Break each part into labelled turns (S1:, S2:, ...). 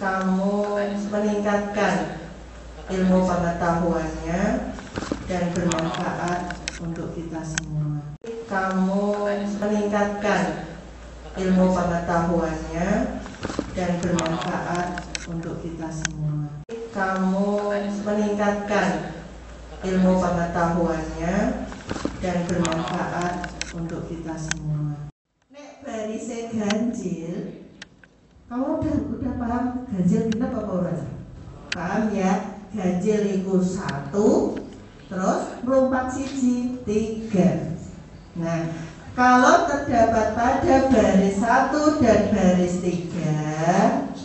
S1: kamu meningkatkan ilmu pengetahuannya dan bermanfaat untuk kita semua. Kamu meningkatkan ilmu pengetahuannya dan bermanfaat untuk kita semua. Kamu meningkatkan ilmu pengetahuannya dan bermanfaat untuk kita semua. Nek barise ganjil, kamu udah paham ganjil genep apa ora? Paham ya? Ganjil itu 1, terus melompat siji 3. Nah, kalau terdapat pada baris 1 dan baris 3,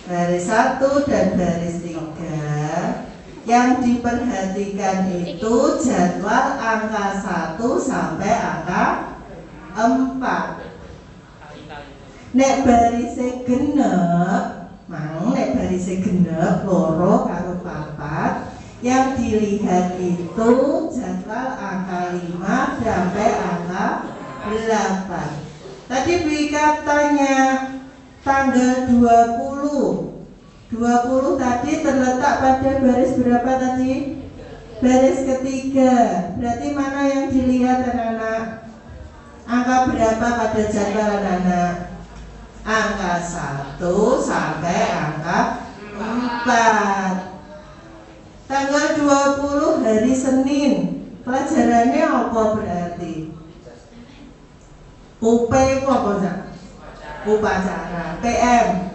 S1: baris 1 dan baris 3, yang diperhatikan itu jadwal angka 1 sampai angka 4. Nek barise genep, nek barise genep 2 karo 4, yang dilihat itu jadwal angka 5 sampai angka 8. Tadi Bi katanya tanggal 20 tadi terletak pada baris berapa tadi? Baris ketiga. Berarti mana yang dilihat anak-anak? Angka berapa pada jadwal anak-anak? Angka 1 sampai angka 4. Tanggal 20 hari Senin. Pelajarannya apa berarti? UP itu apa sih? Upacara. PM,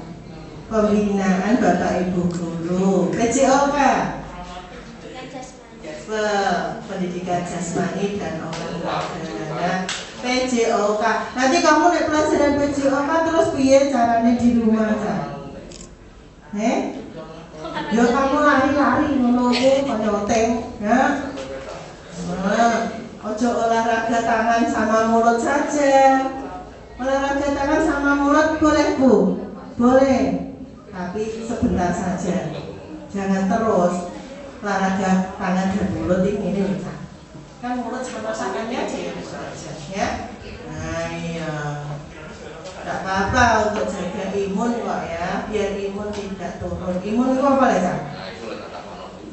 S1: pembinaan Bapak Ibu Guru. PJOK, pendidikan jasmani dan olahraga. PJOK. Nanti kamu nek pelajaran PJOK terus piye caranya di rumah kan? Ya kamu lari-lari ngono kaya oteng, ya. Ojo olahraga tangan sama mulut saja. Olahraga tangan sama mulut boleh Bu? Boleh. Tapi sebentar saja. Jangan terus olahraga tangan dan mulut ini. Kan mulut sama tangannya aja ya. Nah iya. Tidak apa-apa untuk jaga imun kok ya, biar imun tidak turun. Imun itu apa ya?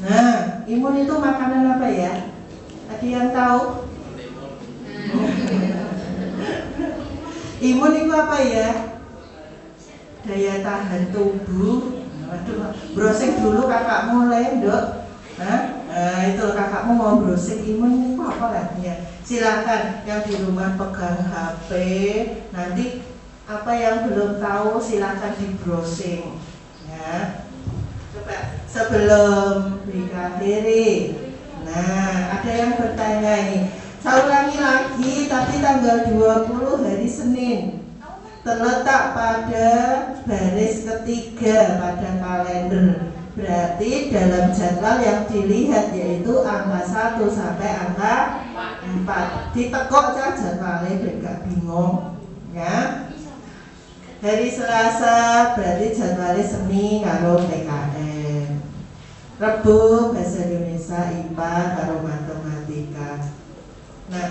S1: Nah, imun itu makanan apa ya? Ada yang tahu? Imun itu apa ya? Daya tahan tubuh. Waduh, browsing dulu kakakmu Dok. Nah, itu kakakmu mau browsing imun itu apa artinya? Silakan yang di rumah pegang HP. Nanti apa yang belum tahu silakan di browsing ya. Coba sebelum dikakhiri. Nah, ada yang bertanya ini. Saya ulangi lagi, tadi tanggal 20 hari Senin terletak pada baris ketiga pada kalender. Berarti dalam jadwal yang dilihat yaitu angka 1 sampai angka 4. Ditekok saja jadwalnya biar gak bingung ya. Hari Selasa berarti jadwalnya seni karo PKN. Rebu bahasa Indonesia, IPA karo matematika. Nah,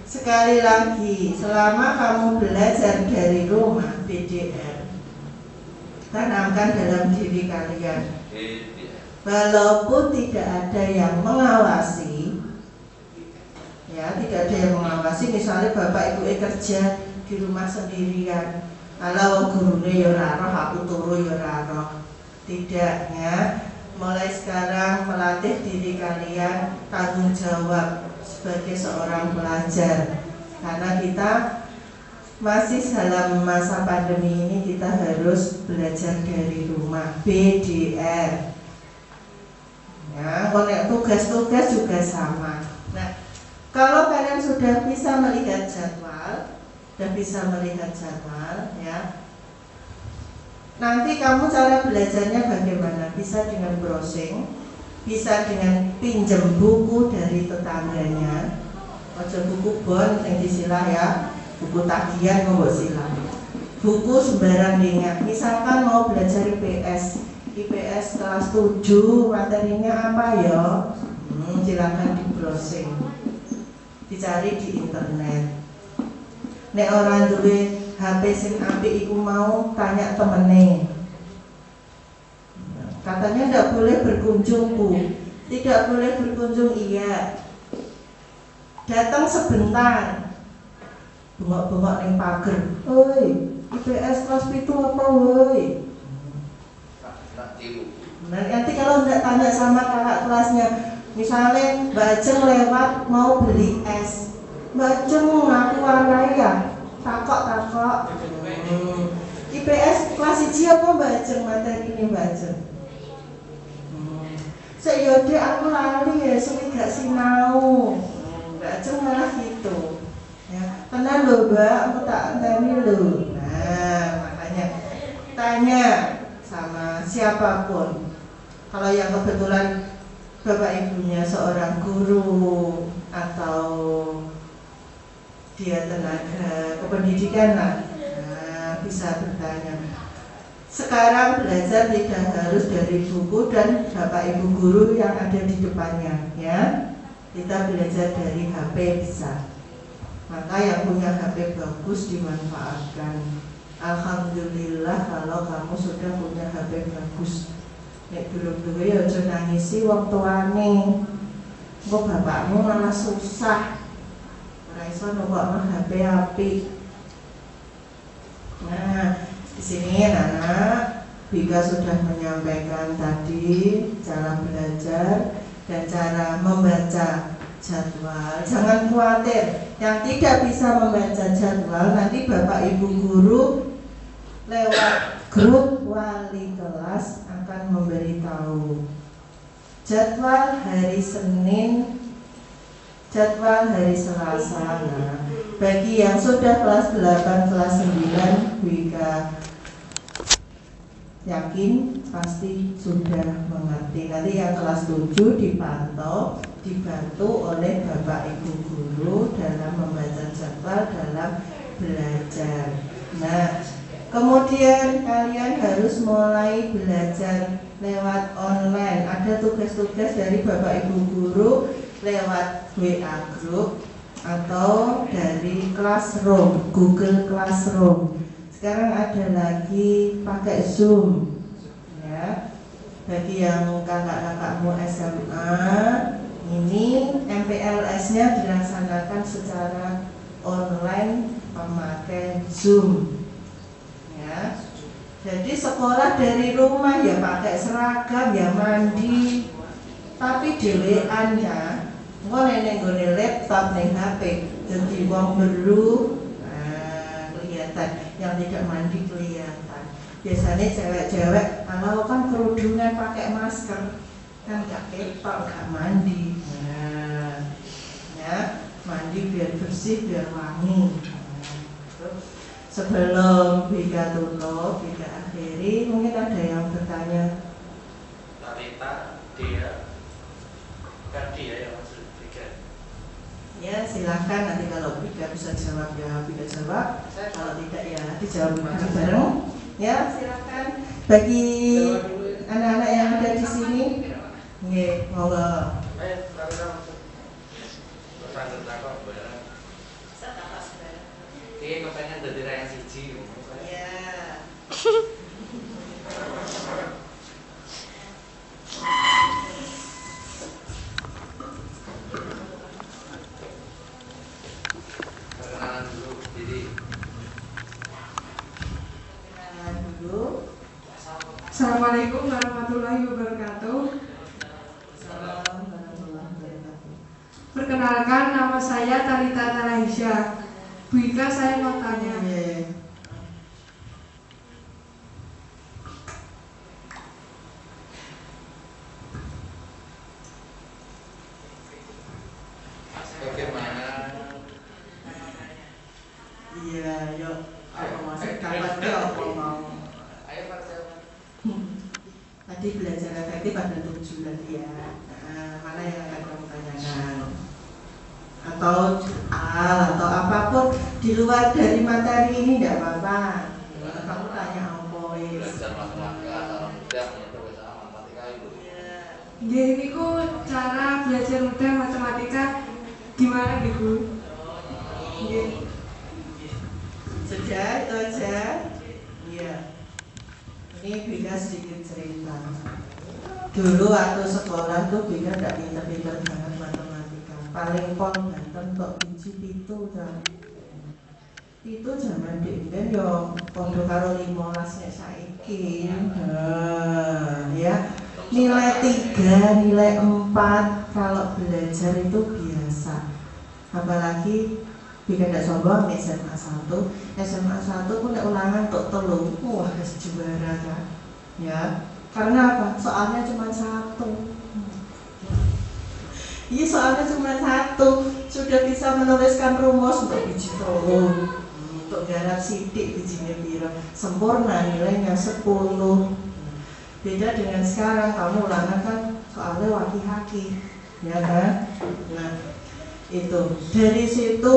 S1: sekali lagi selama kamu belajar dari rumah BDR, tanamkan dalam diri kalian. Walaupun tidak ada yang mengawasi, ya tidak ada yang mengawasi. Misalnya bapak ibu kerja di rumah sendirian. Kalau gurune ya ora roh, aku turu ya ora roh. Tidak ya. Mulai sekarang melatih diri kalian tanggung jawab sebagai seorang pelajar. Karena kita masih dalam masa pandemi ini, kita harus belajar dari rumah. BDR. Ya, konek tugas-tugas juga sama. Nah, kalau kalian sudah bisa melihat jadwal, ya. Nanti kamu cara belajarnya bagaimana? Bisa dengan browsing, bisa dengan pinjam buku dari tetangganya. Ojo buku bon yang disilah ya, buku tagihan mau silah. Buku sembarang ingat. Misalkan mau belajar IPS kelas 7, materinya apa ya? Silakan di browsing, dicari di internet. Nek orang duwe HP sing apik iku mau tanya temene. Katanya tidak boleh berkunjung Bu. Tidak boleh berkunjung iya. Datang sebentar. Bengok-bengok ning pager. Oi, IPS kelas 7 apa woi? Nah, nanti kalau nggak tanya sama kakak kelasnya, misalnya Mbak Ajeng lewat mau beli es, Mbak Ajeng ngaku warai ya, takok. IPS kelas 1 apa Mbak Ajeng materi ini Mbak Ajeng? Seyode aku lali ya, suwi gak sinau. Mbak Ajeng malah gitu. Ya, tenang loh Mbak, aku tak enteni loh. Nah, makanya tanya sama siapapun. Kalau yang kebetulan bapak ibunya seorang guru atau dia tenaga kependidikan lah, nah, bisa bertanya. Sekarang belajar tidak harus dari buku dan bapak ibu guru yang ada di depannya, ya. Kita belajar dari HP bisa. Maka yang punya HP bagus dimanfaatkan. Alhamdulillah kalau kamu sudah punya HP bagus. Nek dulu-dulu ya aja nangisi wong tuane. Engko bapakmu malah susah. Ora iso nukokno HP apik. Nah, di sini anak Bika sudah menyampaikan tadi cara belajar dan cara membaca jadwal. Jangan khawatir, yang tidak bisa membaca jadwal nanti Bapak Ibu guru lewat grup wali kelas akan memberitahu jadwal hari Senin, jadwal hari Selasa. Nah, bagi yang sudah kelas 8, kelas 9, Wika yakin pasti sudah mengerti. Nanti yang kelas 7 dipantau, dibantu oleh Bapak Ibu guru dalam membaca jadwal, dalam belajar. Nah, kemudian kalian harus mulai belajar lewat online. Ada tugas-tugas dari Bapak Ibu guru lewat WA group atau dari Classroom, Google Classroom. Sekarang ada lagi pakai Zoom, ya. Bagi yang kakak-kakakmu SMA, ini MPLS-nya dilaksanakan secara online memakai Zoom. Ya. Jadi sekolah dari rumah ya pakai seragam ya mandi, tapi dhewean ya. Engko nek nggone laptop ning HP dadi wong beru, kelihatan, yang tidak mandi kelihatan. Biasanya cewek-cewek kalau kan kerudungan pakai masker kan gak ketok, gak mandi. Nah, ya mandi biar bersih, biar wangi. Sebelum Bika tutup, Bika akhiri, mungkin ada yang bertanya.
S2: Talita, dia, bukan dia yang maksud Bika.
S1: Ya silahkan, nanti kalau Bika bisa jawab ya Bika jawab, kalau tidak ya dijawab bareng. Ya silahkan. Bagi anak-anak yang ada di sini, nggih, monggo.
S2: Talita maksud. Terus takut bareng. Oke, kepengen jadi rakyat siji.
S1: Ya.
S2: Perkenalan dulu, jadi.
S1: Perkenalan dulu.
S3: Assalamualaikum warahmatullahi wabarakatuh.
S1: Assalamualaikum warahmatullahi wabarakatuh.
S3: Perkenalkan, nama saya Talita Tarahisya. Bu Ika, saya mau tanya.
S2: Bagaimana?
S1: Iya, yuk. Apa masuk kapan yuk? Apa mau?
S2: Ayo Pak, jawab.
S1: Tadi belajar efektif ada 7 tadi ya. Nah, mana yang akan kamu tanyakan? Atau atau apapun di luar dari materi ini tidak apa-apa. Kamu tanya apa wis.
S2: Belajar matematika secara mudah menyentuh sama matematika itu.
S3: Ya, ini ku cara belajar mudah matematika gimana gitu?
S1: Sudah itu Ini Bika sedikit cerita. Dulu waktu sekolah tuh Bika tidak pinter-pinter banget matematika. Paling pol banten tok biji pitu kan. Itu zaman dek yo podo karo 15 nek saiki. Ya. Nilai 3, nilai 4 kalau belajar itu biasa. Apalagi Bika tidak sombong SMA 1. SMA 1 pun ulangan tok 3. Wah, juara kan. Ya. Karena apa? Soalnya cuma 1. Iya, soalnya cuma 1. Sudah bisa menuliskan rumus untuk biji 3. Untuk garap sidik bijinya biru. Sempurna nilainya 10. Beda dengan sekarang, kamu ulangan kan soalnya waki-haki, ya kan? Nah, itu dari situ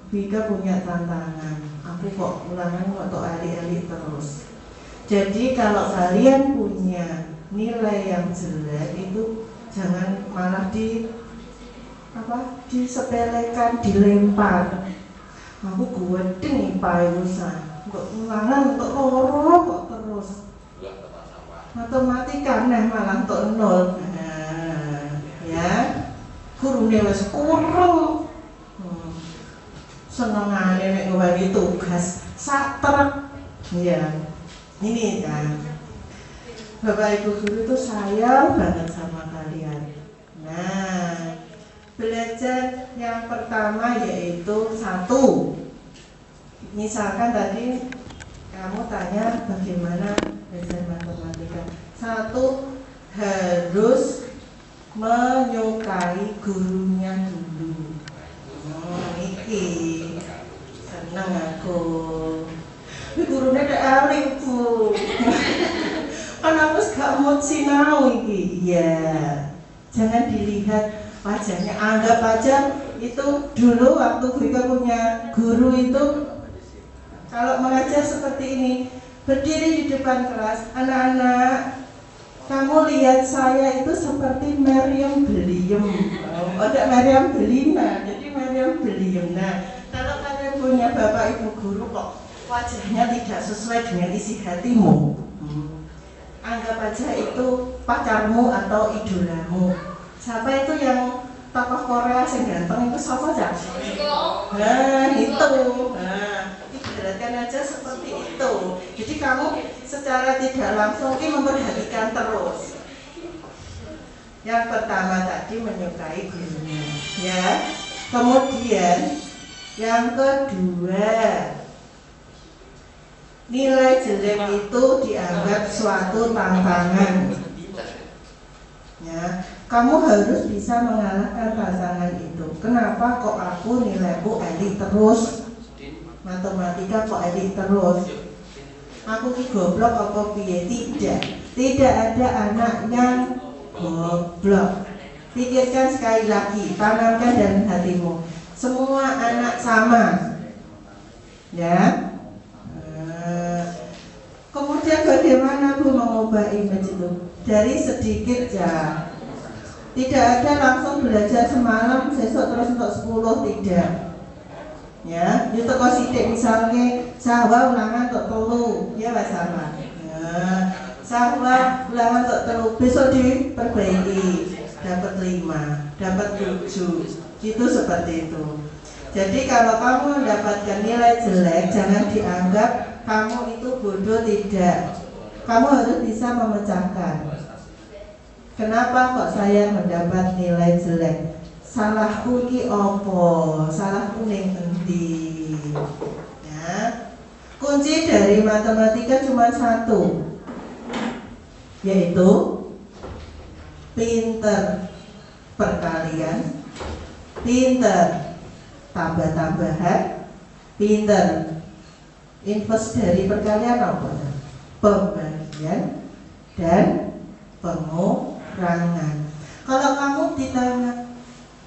S1: Bika punya tantangan. Aku kok ulangan kok ali-ali terus. Jadi kalau kalian punya nilai yang jelek itu jangan malah disepelekan, dilempar. Aku guedeng IPA kok ulangan kok loro kok terus. Matematika malah untuk 0. Nah, ya. Gurune wis kurang. Senengane nek ngebagi tugas satrek. Ya. Ini kan. Bapak Ibu guru itu sayang banget sama kalian. Nah, belajar yang pertama yaitu 1. Misalkan tadi kamu tanya bagaimana belajar matematika. 1, harus menyukai gurunya dulu. Iki seneng aku. Ini gurunya ada alim Bu. Kan aku gak mau sinau iki. Iya. Jangan dilihat wajahnya, anggap aja itu dulu waktu Bika punya guru itu kalau mengajar seperti ini, berdiri di depan kelas, anak-anak, kamu lihat saya itu seperti Maryam Belium. Ada Maryam Belina, jadi Maryam Belium. Nah, kalau kalian punya bapak ibu guru kok wajahnya tidak sesuai dengan isi hatimu, anggap aja itu pacarmu atau idolamu. Siapa itu yang tokoh Korea yang ganteng itu siapa aja? Nah, itu. Nah, ibaratkan aja seperti itu. Jadi kamu secara tidak langsung memperhatikan terus. Yang pertama tadi menyukai gurunya, ya. Kemudian yang kedua, nilai jelek itu dianggap suatu tantangan. Ya, kamu harus bisa mengalahkan pasangan itu. Kenapa kok aku nilaiku elit terus? Matematika kok elit terus? Aku ki goblok apa piye? Tidak ada anak yang goblok. Pikirkan sekali lagi, tanamkan dalam hatimu. Semua anak sama. Ya. Kemudian bagaimana Bu mengubah image itu? Dari sedikit ya. Tidak ada langsung belajar semalam besok terus untuk 10, tidak. Ya, itu kok sidik misalnya sahwa ulangan untuk 3, ya Mas Sarwan. Ya, sahwa ulangan untuk 3 besok diperbaiki, dapat 5, dapat 7. Itu seperti itu. Jadi kalau kamu mendapatkan nilai jelek, jangan dianggap kamu itu bodoh, tidak. Kamu harus bisa memecahkan. Kenapa kok saya mendapat nilai jelek? Salahku ki opo? Salahku ning endi? Ya. Kunci dari matematika cuma 1, yaitu pinter perkalian, pinter tambah-tambahan, pinter invers dari perkalian apa? Pembagian dan pengurangan. Kalau kamu ditanya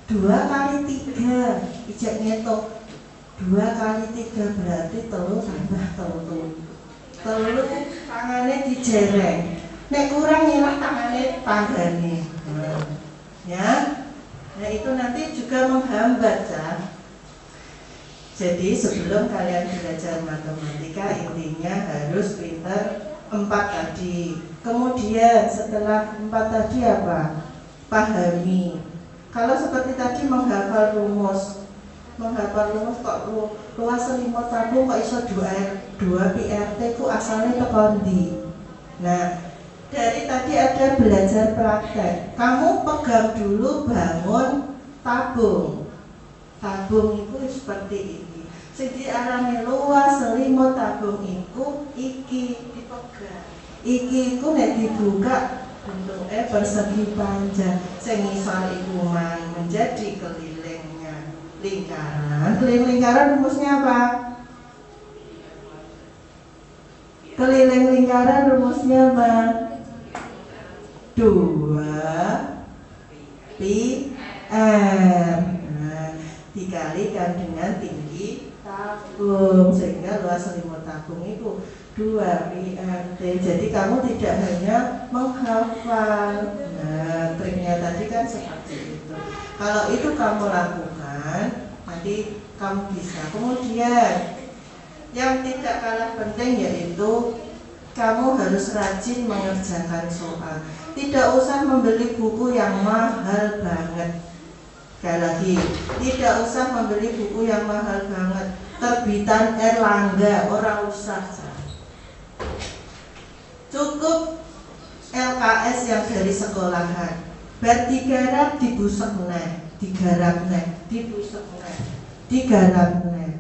S1: 2 kali 3, ijak ngetok 2 kali 3 berarti 3 tambah 3. 3 tangannya dijereng. Nek kurang nyilah tangannya tanggane. Ya. Nah itu nanti juga menghambat ya. Jadi sebelum kalian belajar matematika intinya harus pintar 4 tadi. Kemudian setelah 4 tadi apa? Pahami. Kalau seperti tadi menghafal rumus kok luas selimut tabung kok iso 2 PRT ku asalnya tekondi. Nah, dari tadi ada belajar praktek. Kamu pegang dulu bangun tabung. Tabung itu seperti ini. Jadi arane luas selimut tabung itu iki dipegang. Iki iku nek dibuka bentuknya persegi panjang. Sing ngisor iku menjadi kelilingnya lingkaran. Keliling lingkaran rumusnya apa? Keliling lingkaran rumusnya apa? 2 pi r. Nah, dikalikan dengan tinggi tabung sehingga luas selimut tabung itu 2 pi r t. Jadi kamu tidak hanya menghafal. Nah, triknya tadi kan seperti itu. Kalau itu kamu lakukan, nanti kamu bisa. Kemudian yang tidak kalah penting yaitu kamu harus rajin mengerjakan soal. Tidak usah membeli buku yang mahal banget. Sekali lagi, tidak usah membeli buku yang mahal banget. Terbitan Erlangga, orang usah. Cukup LKS yang dari sekolahan. Bar digarap dibusek neh, digarap neh, dibusek neh, digarap neh.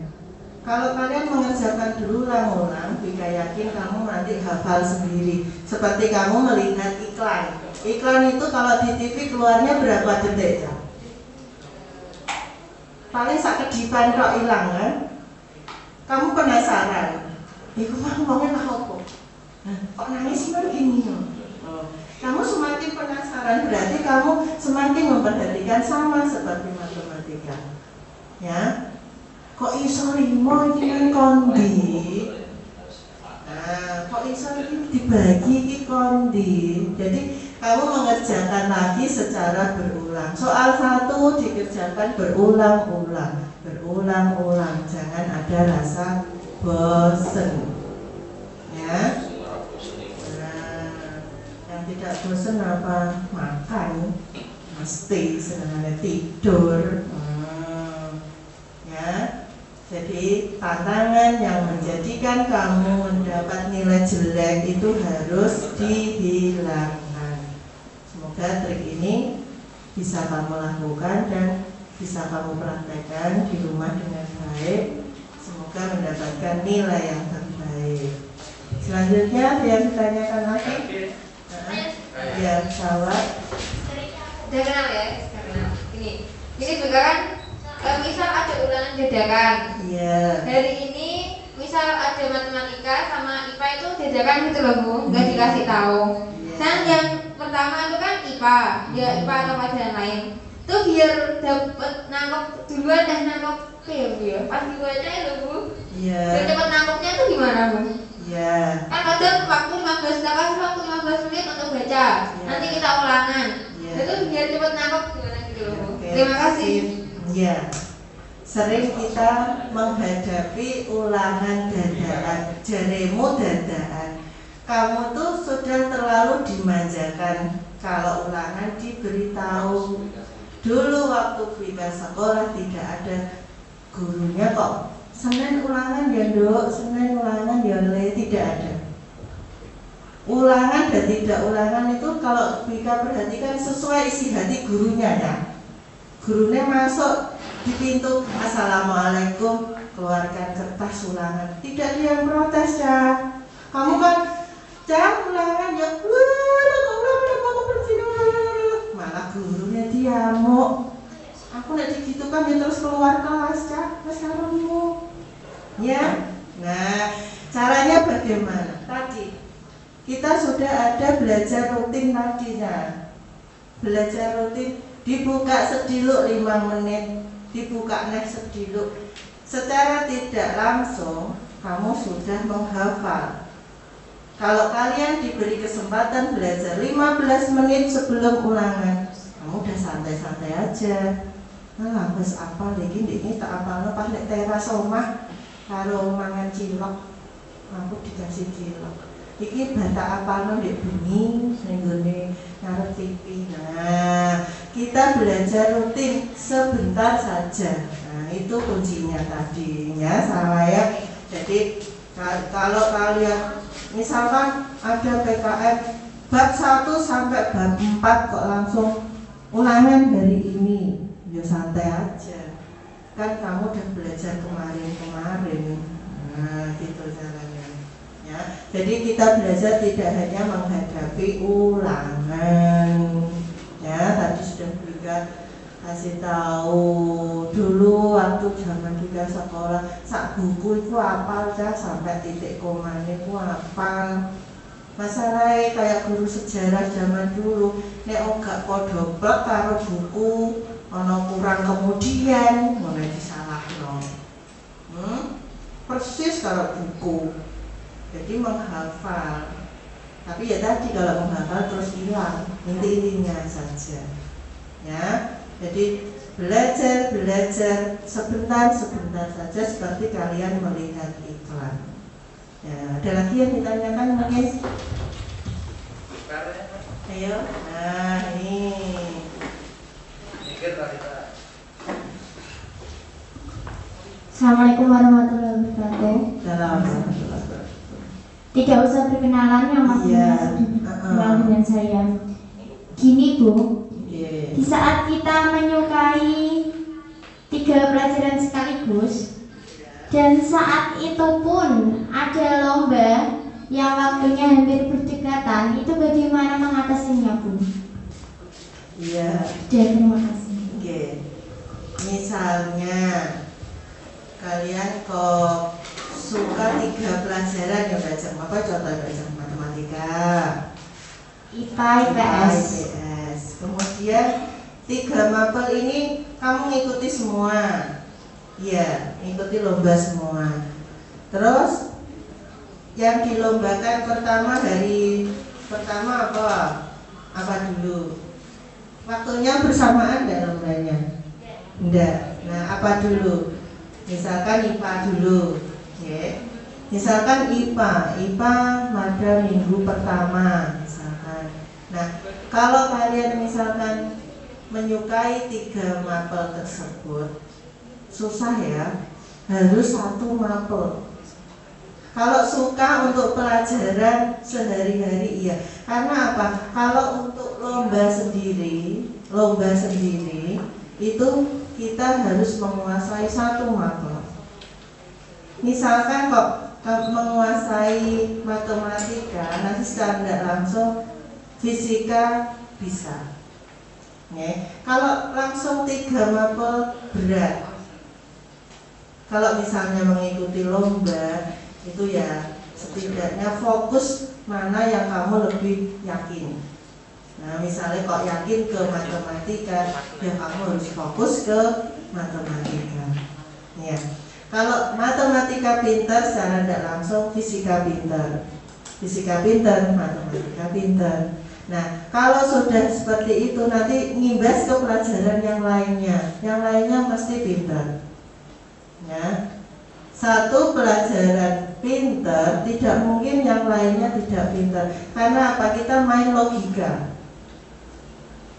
S1: Kalau kalian mengerjakan berulang-ulang, Bika yakin kamu nanti hafal sendiri. Seperti kamu melihat iklan. Iklan itu kalau di TV keluarnya berapa detik ya? Paling sakedipan kok hilang kan? Kamu penasaran? Iku mah ngomongnya apa? Kok nangis sih gini ya? Kamu semakin penasaran, berarti kamu semakin memperhatikan, sama seperti matematika. Ya? Kok iso 5 iki nang kondi? Nah, kok iso iki dibagi iki kondi? Jadi kamu mengerjakan lagi secara berulang. Soal 1 dikerjakan berulang-ulang, berulang-ulang. Jangan ada rasa bosen. Ya. Nah, yang tidak bosen apa? Makan, mesti sebenarnya tidur. Ya. Jadi tantangan yang menjadikan kamu mendapat nilai jelek itu harus dihilangkan. Semoga trik ini bisa kamu lakukan dan bisa kamu praktekkan di rumah dengan baik. Semoga mendapatkan nilai yang terbaik. Selanjutnya ada yang ditanyakan lagi? Ya, jawab.
S4: Udah kenal ya? Ini juga kan misal ada ulangan dadakan.
S1: Iya.
S4: Hari ini misal ada matematika sama IPA itu dadakan gitu loh Bu, nggak dikasih tahu. Kan yang pertama itu kan IPA, ya IPA atau pelajaran lain. Itu biar dapat nangkep duluan dan nangkep ya Bu ya. Pas dibaca ya Bu.
S1: Iya.
S4: Biar cepat nangkepnya itu gimana Bu?
S1: Iya.
S4: Kan kadang waktu 15 kita kasih waktu 15 menit untuk baca.
S1: Ya.
S4: Nanti kita ulangan.
S1: Ya.
S4: Itu biar cepat nangkep gimana gitu loh Bu.
S1: Oke.
S4: Terima kasih.
S1: Ya. Sering kita menghadapi ulangan dadakan, jaremu dadakan. Kamu tuh sudah terlalu dimanjakan kalau ulangan diberitahu. Dulu waktu Vika sekolah tidak ada gurunya kok. Senin ulangan ya Dok, Senin ulangan ya Le, tidak ada. Ulangan dan tidak ulangan itu kalau Vika perhatikan sesuai isi hati gurunya ya. Gurunya masuk di pintu, Assalamualaikum, keluarkan kertas ulangan. Tidak ada yang protes ya. Kamu kan Cak ulangan ya, malah gurunya diamuk. Aku nak gitu kan dia terus keluar kelas Cak, mas kamu. Ya, nah caranya bagaimana? Tadi kita sudah ada belajar rutin tadinya. Belajar rutin dibuka sediluk 5 menit, dibuka next sediluk. Secara tidak langsung kamu sudah menghafal. Kalau kalian diberi kesempatan belajar 15 menit sebelum ulangan, kamu udah santai-santai aja. Nah, wis apa lagi ini tak apalno pas nek teras omah karo mangan cilok. Aku dikasih cilok. iki bata apano ndek bengi ning gone ngarep TV. Nah, kita belajar rutin sebentar saja. Nah, itu kuncinya tadi ya, saya. Jadi kalau kalian misalkan ada PKM bab 1 sampai bab 4 kok langsung ulangan dari ini, ya santai aja. Kan kamu udah belajar kemarin. Nah, gitu caranya. Ya, jadi kita belajar tidak hanya menghadapi ulangan. Ya, tadi sudah berikan kasih tahu dulu waktu zaman kita sekolah sak buku itu apal cah sampai titik komanya itu apal. Masalahnya kayak guru sejarah zaman dulu nek gak podo plek karo buku ana kurang kemudian mulai disalahno. Persis kalau buku. Jadi menghafal. Tapi ya tadi kalau menghafal terus hilang inti-intinya saja. Ya. Jadi belajar sebentar saja seperti kalian melihat iklan. Ya, ada lagi yang ditanyakan mungkin? Ayo, nah ini.
S5: Assalamualaikum warahmatullahi wabarakatuh. Tidak usah perkenalan yang maksudnya kenal dengan saya. Gini Bu. Di saat kita menyukai 3 pelajaran sekaligus dan saat itu pun ada lomba yang waktunya hampir berdekatan, itu bagaimana mengatasinya Bu?
S1: Iya.
S5: Terima kasih.
S1: Oke. Misalnya kalian kok suka 3 pelajaran yang belajar apa? Contoh belajar matematika,
S5: IPA, IPS.
S1: Kemudian 3 mapel ini kamu ngikuti semua. Iya, ngikuti lomba semua. Terus yang dilombakan hari pertama apa dulu? Waktunya bersamaan enggak lombanya? Enggak. Nah, apa dulu? Misalkan IPA dulu. Ya. Misalkan IPA pada minggu pertama misalkan. Nah, kalau kalian misalkan menyukai 3 mapel tersebut, susah ya, harus 1 mapel. Kalau suka untuk pelajaran sehari-hari iya. Karena apa? Kalau untuk lomba sendiri itu kita harus menguasai 1 mapel. Misalkan kok menguasai matematika, nanti secara tidak langsung fisika bisa. Kalau langsung 3 mapel berat. Kalau misalnya mengikuti lomba itu ya setidaknya fokus mana yang kamu lebih yakin. Nah, misalnya kok yakin ke matematika, ya kamu harus fokus ke matematika. Ya. Kalau matematika pintar, secara tidak langsung fisika pintar. Fisika pintar, matematika pintar. Nah, kalau sudah seperti itu nanti ngimbas ke pelajaran yang lainnya. Yang lainnya mesti pintar. Ya. 1 pelajaran pintar tidak mungkin yang lainnya tidak pintar. Karena apa? Kita main logika.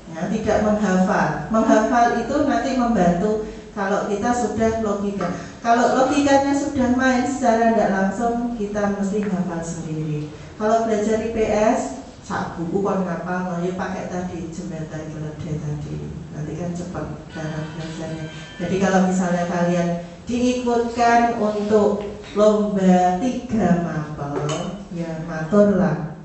S1: Ya, tidak menghafal. Menghafal itu nanti membantu kalau kita sudah logika. Kalau logikanya sudah main secara tidak langsung kita mesti hafal sendiri. Kalau belajar IPS sak buku kon ngapal, ya pakai tadi jembatan keledai tadi. Nanti kan cepat cara belajarnya. Jadi kalau misalnya kalian diikutkan untuk lomba 3 mapel, ya maturlah.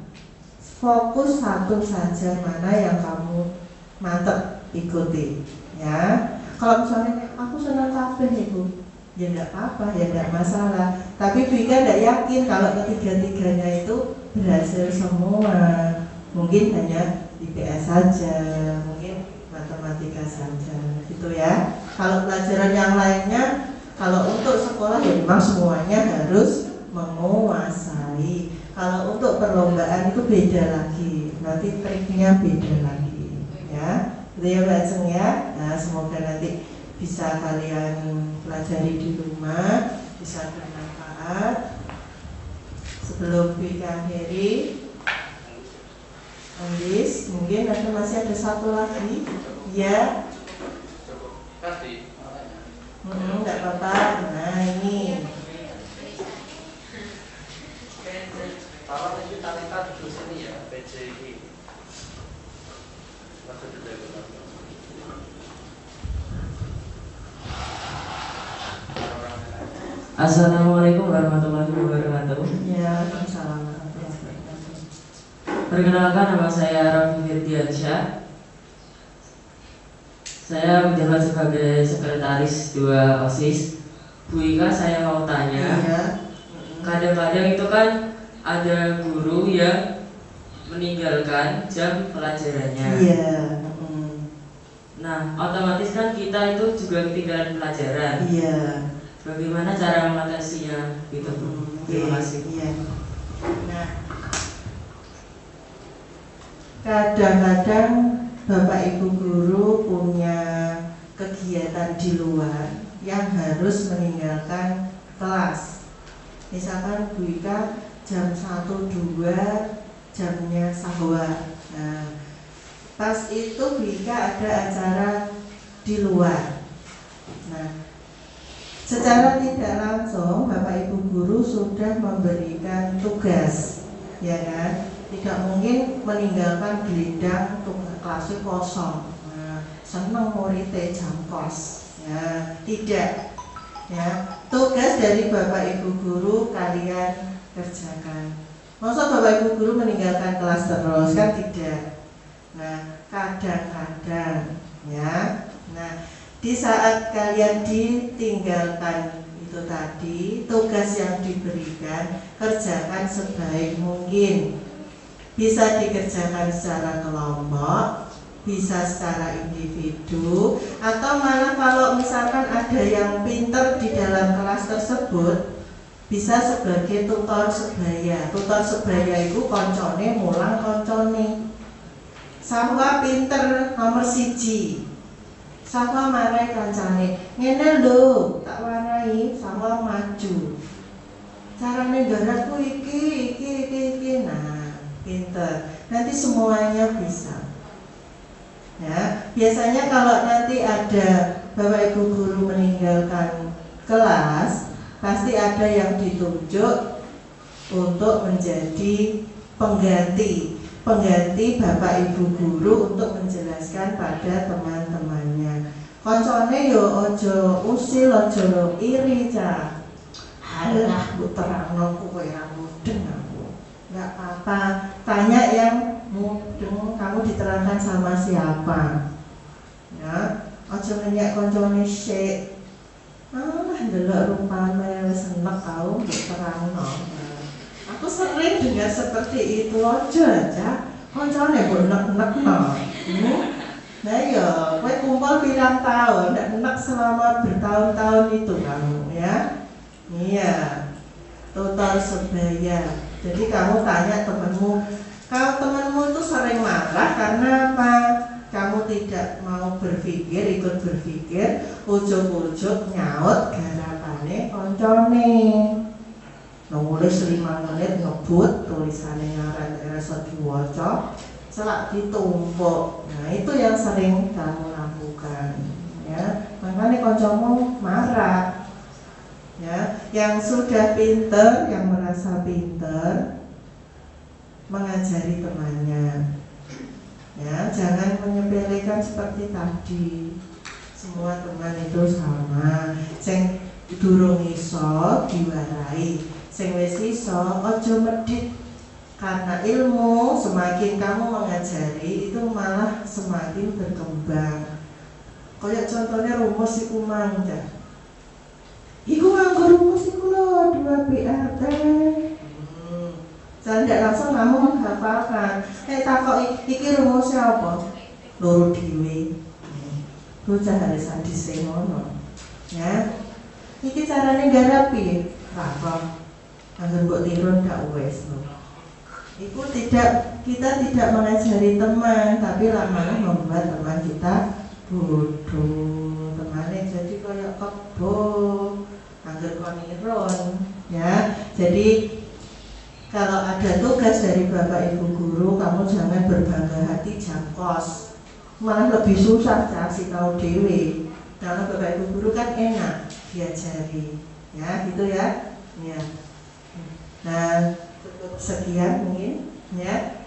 S1: Fokus 1 saja mana yang kamu mantep ikuti, ya. Kalau misalnya aku senang kabeh Ibu, ya enggak apa-apa, ya enggak masalah. Tapi Bika enggak yakin kalau ketiga-tiganya itu berhasil semua. Mungkin hanya IPS saja, mungkin matematika saja, gitu ya. Kalau pelajaran yang lainnya, kalau untuk sekolah ya memang semuanya harus menguasai. Kalau untuk perlombaan itu beda lagi, nanti triknya beda lagi, ya. Itu ya Mbak Ceng ya. Nah, semoga nanti bisa kalian pelajari di rumah, bisa bermanfaat. Sebelum Bika akhiri, Andis, mungkin masih ada satu lagi. Ya.
S2: Kasih.
S1: Enggak apa-apa. Nah ini.
S2: Kalau ini talenta di sini ya, PJI.
S6: Assalamualaikum warahmatullahi wabarakatuh.
S1: Ya, waalaikumsalam warahmatullahi wabarakatuh.
S6: Perkenalkan, nama saya Raffi Firdiansyah. Saya menjabat sebagai sekretaris 2 OSIS. Bu Ika, saya mau tanya.
S1: Iya.
S6: Kadang-kadang itu kan ada guru yang meninggalkan jam pelajarannya.
S1: Iya.
S6: Nah, otomatis kan kita itu juga ketinggalan pelajaran.
S1: Iya.
S6: Bagaimana cara mengatasinya gitu, Bu? Terima kasih.
S1: Iya. Nah, kadang-kadang Bapak Ibu guru punya kegiatan di luar yang harus meninggalkan kelas. Misalkan Bu Ika jam 1-2 jamnya sahur. Nah, pas itu Bu Ika ada acara di luar. Nah, secara tidak langsung Bapak Ibu guru sudah memberikan tugas, ya kan? Tidak mungkin meninggalkan gelidang kelasnya kosong. Nah, seneng muridnya jam kos. Ya, tidak. Ya, tugas dari Bapak Ibu guru kalian kerjakan. Masa Bapak Ibu guru meninggalkan kelas terus kan tidak. Nah, kadang-kadang ya. Nah, di saat kalian ditinggalkan itu tadi, tugas yang diberikan kerjakan sebaik mungkin. Bisa dikerjakan secara kelompok, bisa secara individu, atau malah kalau misalkan ada yang pinter di dalam kelas tersebut, bisa sebagai tutor sebaya. Tutor sebaya itu koncone mulang koncone. Sahwa pinter nomor 1. Sahwa marai kancane, ngene lho, tak warai, sahwa maju. Carane garatku iki. Nah, pinter. Nanti semuanya bisa. Ya, biasanya kalau nanti ada Bapak Ibu guru meninggalkan kelas, pasti ada yang ditunjuk untuk menjadi pengganti Bapak Ibu guru untuk menjelaskan pada teman-temannya. Koncone yo ojo usil, ojo iri cah. Halah, bu terangno kowe ra mudeng aku. Enggak apa-apa, tanya yang mudeng, kamu diterangkan sama siapa. Ya, ojo nanya koncone sik. Ndelok rupane wis enek tau mbok terangno. Aku sering dengar seperti itu aja, koncone mbok enek-enekno. Nah ya, kowe kumpul pirang tahun, ndak enek selama bertahun-tahun itu kamu ya. Iya. Total sebaya. Jadi kamu tanya temanmu, kalau temanmu itu sering marah karena apa? Kamu tidak mau berpikir, ikut berpikir, ujuk-ujuk nyaut garapane koncone. Nulis 5 menit ngebut tulisannya ngaran rasa diwaca, selak ditumpuk. Nah, itu yang sering kamu lakukan, ya. Makanya kancamu marah. Ya, yang sudah pinter, yang merasa pinter mengajari temannya. Ya, jangan menyepelekan seperti tadi. Semua teman itu sama. Sing durung iso diwarai. Sing wis iso aja medhit, karena ilmu semakin kamu mengajari itu malah semakin berkembang. Kayak contohnya rumus iku mang ta. Iku nganggo rumus iku lho 2PRT. Jangan tidak langsung kamu menghafalkan. Takoki iki rumusnya apa? Loro dhewe. Bocah harus hadis ngono. Ya. Iki carane garap piye? Rafa. Angger mbok tiru ndak wis lho. Itu kita tidak mengajari teman, tapi lama-lama membuat teman kita bodoh. Temannya jadi kayak kebo, angger kon iron, ya. Jadi kalau ada tugas dari Bapak Ibu guru, kamu jangan berbangga hati jangkos, malah lebih susah kasih tahu dewe. Karena Bapak Ibu guru kan enak diajari, ya gitu ya. Ya. Nah, sekian mungkin, ya.